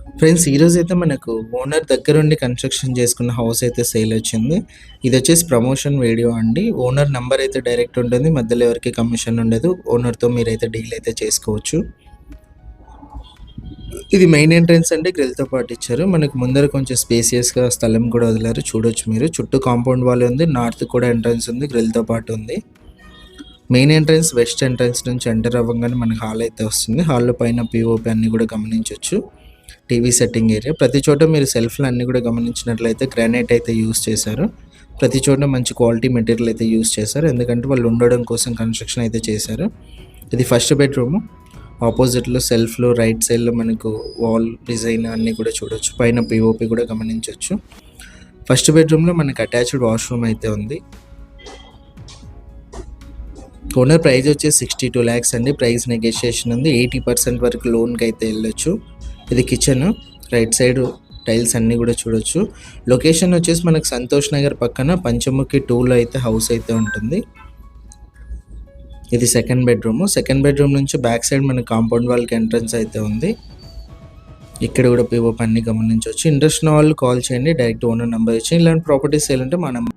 Friends ఈరోజైతే మనకు owner దగ్గరుండి కన్‌స్ట్రక్షన్ చేసుకున్న హౌస్ అయితే సేల్ వచ్చింది. ఇదొచ్చేసి ప్రమోషన్ వీడియో అండి. ఓనర్ నంబర్ అయితే డైరెక్ట్ ఉంటుంది. మధ్యలో ఎవరికీ కమిషన్ ఉండదు. ఓనర్‌తో మీరైతే డీల్ అయితే చేసుకోవచ్చు. ఇది మెయిన్ ఎంట్రన్స్ అండి. గ్రిల్‌తో పాటు ఇచ్చారు. మనకు ముందర కొంచెం స్పేసియస్‌గా స్థలం కూడా వదిలారు. చూడొచ్చు మీరు. చుట్టూ కాంపౌండ్ వాల్ ఉంది. నార్త్ కూడా ఎంట్రన్స్ ఉంది. గ్రిల్‌తో పాటు ఉంది. మెయిన్ ఎంట్రన్స్ వెస్ట్ ఎంట్రన్స్ నుంచి ఎంటర్ అవ్వంగానే మనకి హాల్ అయితే వస్తుంది. హాల్‌లో పైన పీఓపీ అన్నీ కూడా గమనించొచ్చు. TV setting area. ప్రతి చోట మీరు సెల్ఫ్‌లు అన్నీ కూడా గమనించినట్లయితే గ్రానైట్ అయితే యూజ్ చేశారు. ప్రతి చోట మంచి క్వాలిటీ మెటీరియల్ అయితే యూజ్ చేశారు. ఎందుకంటే వాళ్ళు ఉండడం కోసం కన్‌స్ట్రక్షన్ అయితే చేశారు. ఇది ఫస్ట్ బెడ్‌రూము. ఆపోజిట్‌లో సెల్ఫ్‌లు రైట్ సైడ్‌లో మనకు వాల్ డిజైన్ అన్నీ కూడా చూడొచ్చు. పైన పీఓపీ కూడా గమనించొచ్చు. ఫస్ట్ బెడ్‌రూమ్‌లో మనకి అటాచ్డ్ వాష్‌రూమ్ అయితే ఉంది. ఓనర్ ప్రైస్ వచ్చేసి 62 lakhs అండి. ప్రైస్ నెగోషియేషన్ ఉంది. 80% వరకు లోన్‌కి అయితే వెళ్ళొచ్చు. ఇది కిచెన్. రైట్ సైడ్ టైల్స్ అన్నీ కూడా చూడొచ్చు. లొకేషన్ వచ్చేసి మనకు సంతోష్ నగర్ పక్కన పంచముఖి 2లో అయితే హౌస్ అయితే ఉంటుంది. ఇది సెకండ్ బెడ్‌రూమ్. సెకండ్ బెడ్‌రూమ్ నుంచి బ్యాక్ సైడ్ మనకి కాంపౌండ్ వాల్‌కి ఎంట్రన్స్ అయితే ఉంది. ఇక్కడ కూడా పీఓపీ అన్నీ గమనించొచ్చు. ఇంట్రెస్ట్ ఉన్న వాళ్ళు కాల్ చేయండి. డైరెక్ట్ ఓనర్ నంబర్ ఇచ్చి ఇలాంటి ప్రాపర్టీస్ సేల్ ఉంటే మా నంబర్